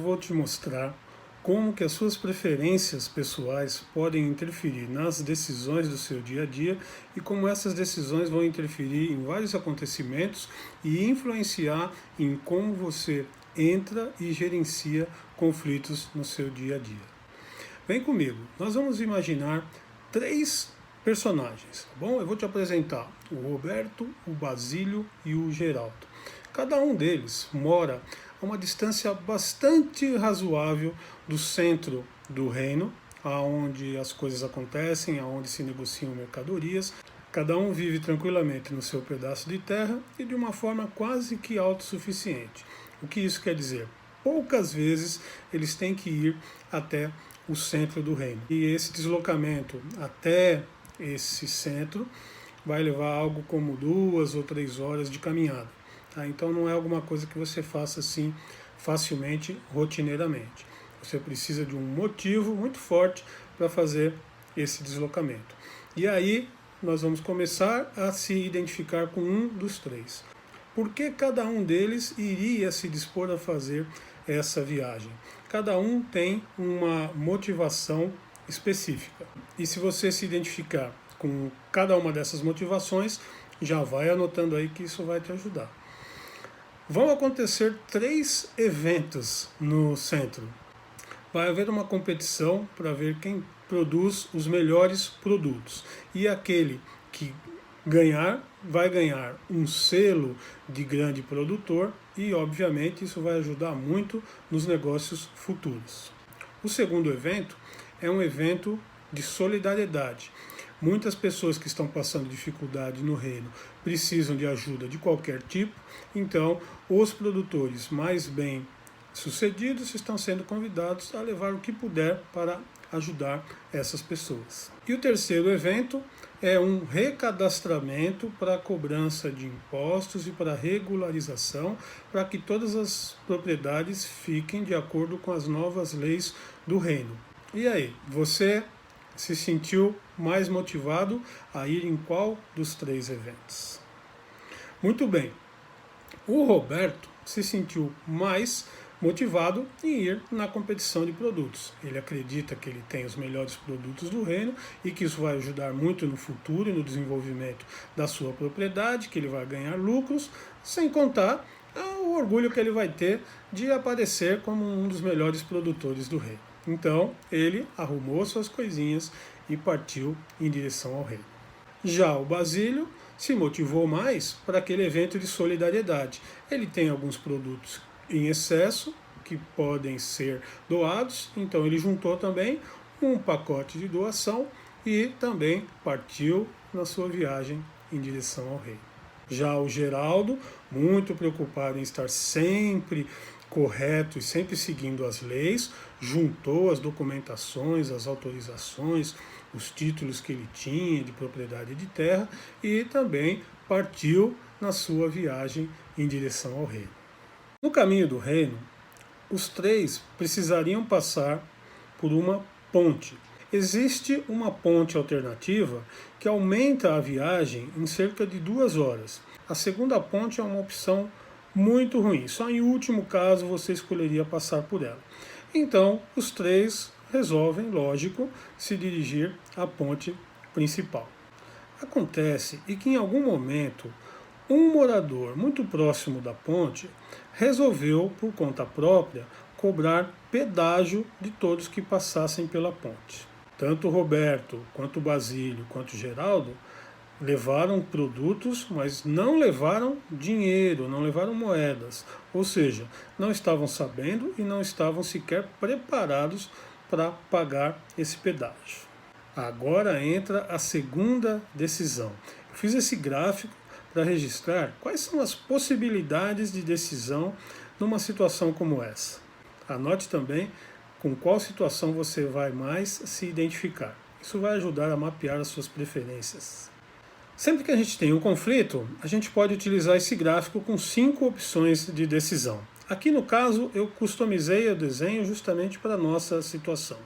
Vou te mostrar como que as suas preferências pessoais podem interferir nas decisões do seu dia a dia e como essas decisões vão interferir em vários acontecimentos e influenciar em como você entra e gerencia conflitos no seu dia a dia. Vem comigo, nós vamos imaginar três personagens, tá bom? Eu vou te apresentar o Roberto, o Basílio e o Geraldo. Cada um deles mora a uma distância bastante razoável do centro do reino, aonde as coisas acontecem, aonde se negociam mercadorias. Cada um vive tranquilamente no seu pedaço de terra e de uma forma quase que autossuficiente. O que isso quer dizer? Poucas vezes eles têm que ir até o centro do reino. E esse deslocamento até esse centro vai levar algo como 2 ou 3 horas de caminhada. Tá? Então não é alguma coisa que você faça assim facilmente, rotineiramente. Você precisa de um motivo muito forte para fazer esse deslocamento. E aí nós vamos começar a se identificar com um dos três. Por que cada um deles iria se dispor a fazer essa viagem? Cada um tem uma motivação específica. E se você se identificar com cada uma dessas motivações, já vai anotando aí que isso vai te ajudar. Vão acontecer 3 eventos no centro. Vai haver uma competição para ver quem produz os melhores produtos. E aquele que ganhar, vai ganhar um selo de grande produtor e, obviamente, isso vai ajudar muito nos negócios futuros. O segundo evento é um evento de solidariedade. Muitas pessoas que estão passando dificuldade no reino precisam de ajuda de qualquer tipo, então os produtores mais bem sucedidos estão sendo convidados a levar o que puder para ajudar essas pessoas. E o terceiro evento é um recadastramento para a cobrança de impostos e para regularização, para que todas as propriedades fiquem de acordo com as novas leis do reino. E aí, você se sentiu mais motivado a ir em qual dos 3 eventos? Muito bem, o Roberto se sentiu mais motivado em ir na competição de produtos. Ele acredita que ele tem os melhores produtos do reino e que isso vai ajudar muito no futuro e no desenvolvimento da sua propriedade, que ele vai ganhar lucros, sem contar o orgulho que ele vai ter de aparecer como um dos melhores produtores do reino. Então, ele arrumou suas coisinhas e partiu em direção ao reino. Já o Basílio se motivou mais para aquele evento de solidariedade. Ele tem alguns produtos em excesso que podem ser doados, então ele juntou também um pacote de doação e também partiu na sua viagem em direção ao reino. Já o Geraldo, muito preocupado em estar sempre correto e sempre seguindo as leis, juntou as documentações, as autorizações, os títulos que ele tinha de propriedade de terra e também partiu na sua viagem em direção ao reino. No caminho do reino, os 3 precisariam passar por uma ponte. Existe uma ponte alternativa que aumenta a viagem em cerca de 2 horas. A segunda ponte é uma opção muito ruim. Só em último caso você escolheria passar por ela. Então, os 3 resolvem, lógico, se dirigir à ponte principal. Acontece que em algum momento um morador muito próximo da ponte resolveu, por conta própria, cobrar pedágio de todos que passassem pela ponte. Tanto o Roberto, quanto o Basílio, quanto o Geraldo levaram produtos, mas não levaram dinheiro, não levaram moedas. Ou seja, não estavam sabendo e não estavam sequer preparados para pagar esse pedágio. Agora entra a segunda decisão. Eu fiz esse gráfico para registrar quais são as possibilidades de decisão numa situação como essa. Anote também com qual situação você vai mais se identificar. Isso vai ajudar a mapear as suas preferências. Sempre que a gente tem um conflito, a gente pode utilizar esse gráfico com 5 opções de decisão. Aqui no caso, eu customizei o desenho justamente para a nossa situação.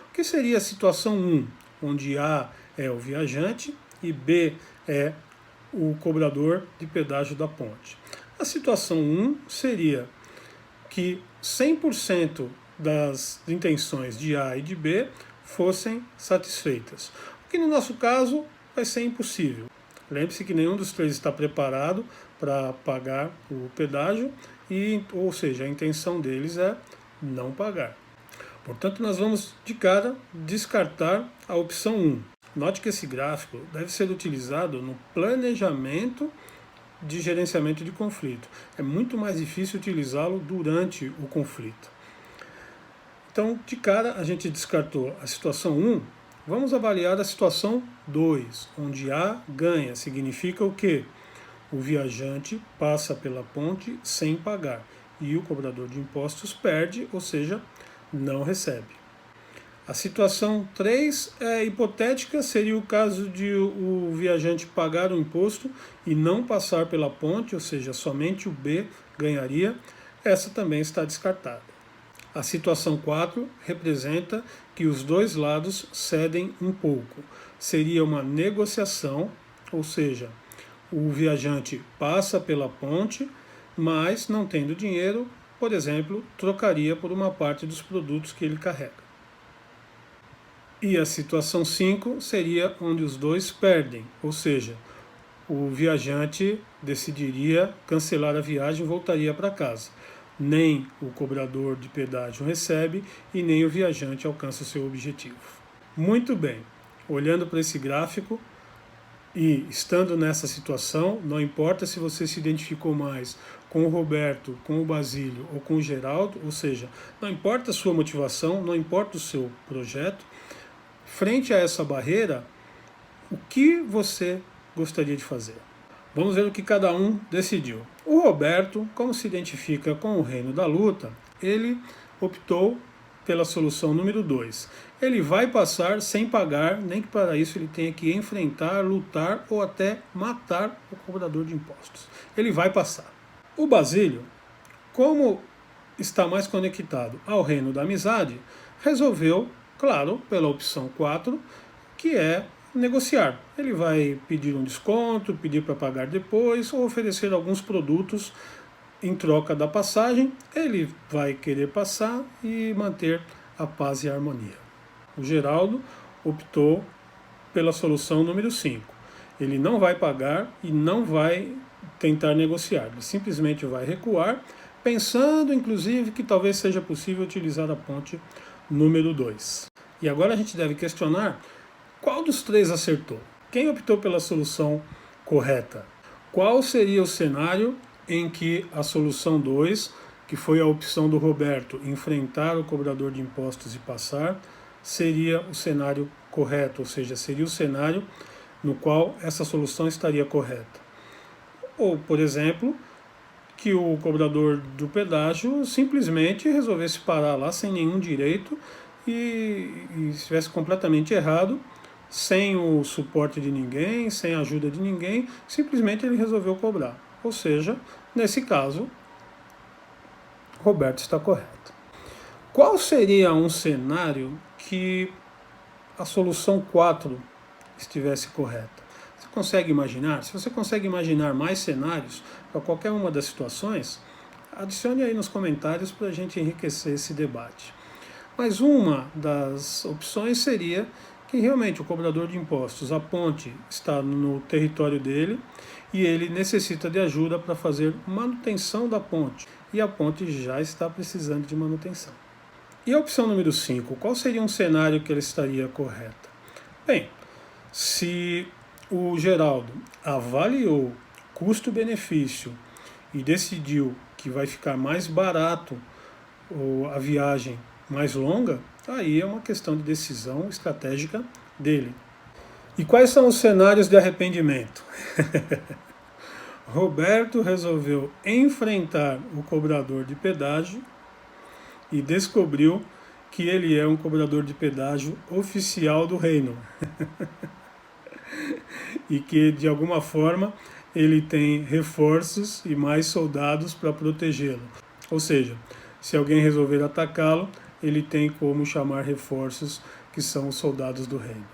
O que seria a situação 1, onde A é o viajante e B é o cobrador de pedágio da ponte? A situação 1 seria que 100% das intenções de A e de B fossem satisfeitas. O que no nosso caso vai ser impossível. Lembre-se que nenhum dos três está preparado para pagar o pedágio, ou seja, a intenção deles é não pagar. Portanto, nós vamos de cara descartar a opção 1. Note que esse gráfico deve ser utilizado no planejamento de gerenciamento de conflito. É muito mais difícil utilizá-lo durante o conflito. Então, de cara, a gente descartou a situação 1. Vamos avaliar a situação 2, onde A ganha. Significa o quê? O viajante passa pela ponte sem pagar e o cobrador de impostos perde, ou seja, não recebe. A situação 3 é hipotética, seria o caso de o viajante pagar o imposto e não passar pela ponte, ou seja, somente o B ganharia. Essa também está descartada. A situação 4 representa que os dois lados cedem um pouco. Seria uma negociação, ou seja, o viajante passa pela ponte, mas não tendo dinheiro, por exemplo, trocaria por uma parte dos produtos que ele carrega. E a situação 5 seria onde os dois perdem, ou seja, o viajante decidiria cancelar a viagem e voltaria para casa. Nem o cobrador de pedágio recebe e nem o viajante alcança o seu objetivo. Muito bem, olhando para esse gráfico e estando nessa situação, não importa se você se identificou mais com o Roberto, com o Basílio ou com o Geraldo, ou seja, não importa a sua motivação, não importa o seu projeto, frente a essa barreira, o que você gostaria de fazer? Vamos ver o que cada um decidiu. O Roberto, como se identifica com o reino da luta, ele optou pela solução número 2. Ele vai passar sem pagar, nem que para isso ele tenha que enfrentar, lutar ou até matar o cobrador de impostos. Ele vai passar. O Basílio, como está mais conectado ao reino da amizade, resolveu, claro, pela opção 4, que é negociar. Ele vai pedir um desconto, pedir para pagar depois ou oferecer alguns produtos em troca da passagem. Ele vai querer passar e manter a paz e a harmonia. O Geraldo optou pela solução número 5. Ele não vai pagar e não vai tentar negociar. Ele simplesmente vai recuar, pensando inclusive que talvez seja possível utilizar a ponte número 2. E agora a gente deve questionar qual dos três acertou? Quem optou pela solução correta? Qual seria o cenário em que a solução 2, que foi a opção do Roberto, enfrentar o cobrador de impostos e passar, seria o cenário correto, ou seja, seria o cenário no qual essa solução estaria correta? Ou, por exemplo, que o cobrador do pedágio simplesmente resolvesse parar lá sem nenhum direito e estivesse completamente errado, sem o suporte de ninguém, sem a ajuda de ninguém, simplesmente ele resolveu cobrar. Ou seja, nesse caso, Roberto está correto. Qual seria um cenário que a solução 4 estivesse correta? Você consegue imaginar? Se você consegue imaginar mais cenários para qualquer uma das situações, adicione aí nos comentários para a gente enriquecer esse debate. Mas uma das opções seria que realmente o cobrador de impostos, a ponte está no território dele e ele necessita de ajuda para fazer manutenção da ponte. E a ponte já está precisando de manutenção. E a opção número 5, qual seria um cenário que ela estaria correta? Bem, se o Geraldo avaliou custo-benefício e decidiu que vai ficar mais barato a viagem mais longa, aí é uma questão de decisão estratégica dele. E quais são os cenários de arrependimento? Roberto resolveu enfrentar o cobrador de pedágio e descobriu que ele é um cobrador de pedágio oficial do reino. E que, de alguma forma, ele tem reforços e mais soldados para protegê-lo. Ou seja, se alguém resolver atacá-lo, ele tem como chamar reforços, que são os soldados do reino.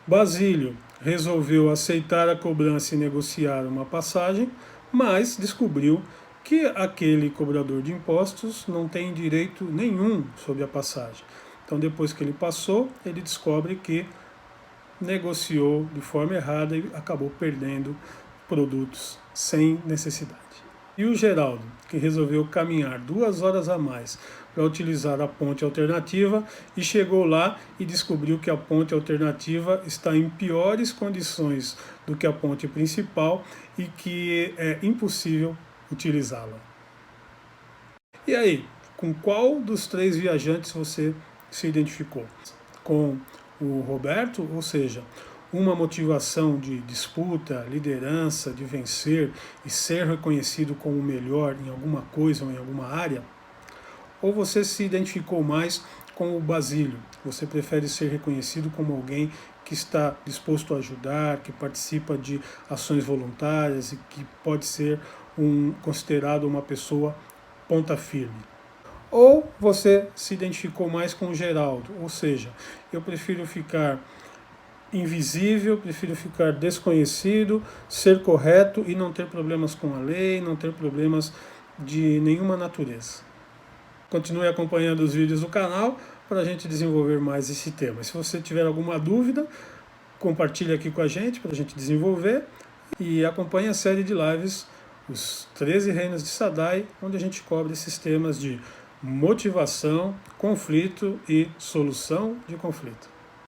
Basílio resolveu aceitar a cobrança e negociar uma passagem, mas descobriu que aquele cobrador de impostos não tem direito nenhum sobre a passagem. Então, depois que ele passou, ele descobre que negociou de forma errada e acabou perdendo produtos sem necessidade. E o Geraldo, que resolveu caminhar 2 horas a mais para utilizar a ponte alternativa e chegou lá e descobriu que a ponte alternativa está em piores condições do que a ponte principal e que é impossível utilizá-la. E aí, com qual dos 3 viajantes você se identificou? Com o Roberto, ou seja, uma motivação de disputa, liderança, de vencer e ser reconhecido como o melhor em alguma coisa ou em alguma área? Ou você se identificou mais com o Basílio? Você prefere ser reconhecido como alguém que está disposto a ajudar, que participa de ações voluntárias e que pode ser considerado uma pessoa ponta firme? Ou você se identificou mais com o Geraldo, ou seja, eu prefiro ficar invisível, prefiro ficar desconhecido, ser correto e não ter problemas com a lei, não ter problemas de nenhuma natureza. Continue acompanhando os vídeos do canal para a gente desenvolver mais esse tema. Se você tiver alguma dúvida, compartilhe aqui com a gente para a gente desenvolver e acompanhe a série de lives Os 13 Reinos de Sadai, onde a gente cobre esses temas de motivação, conflito e solução de conflito.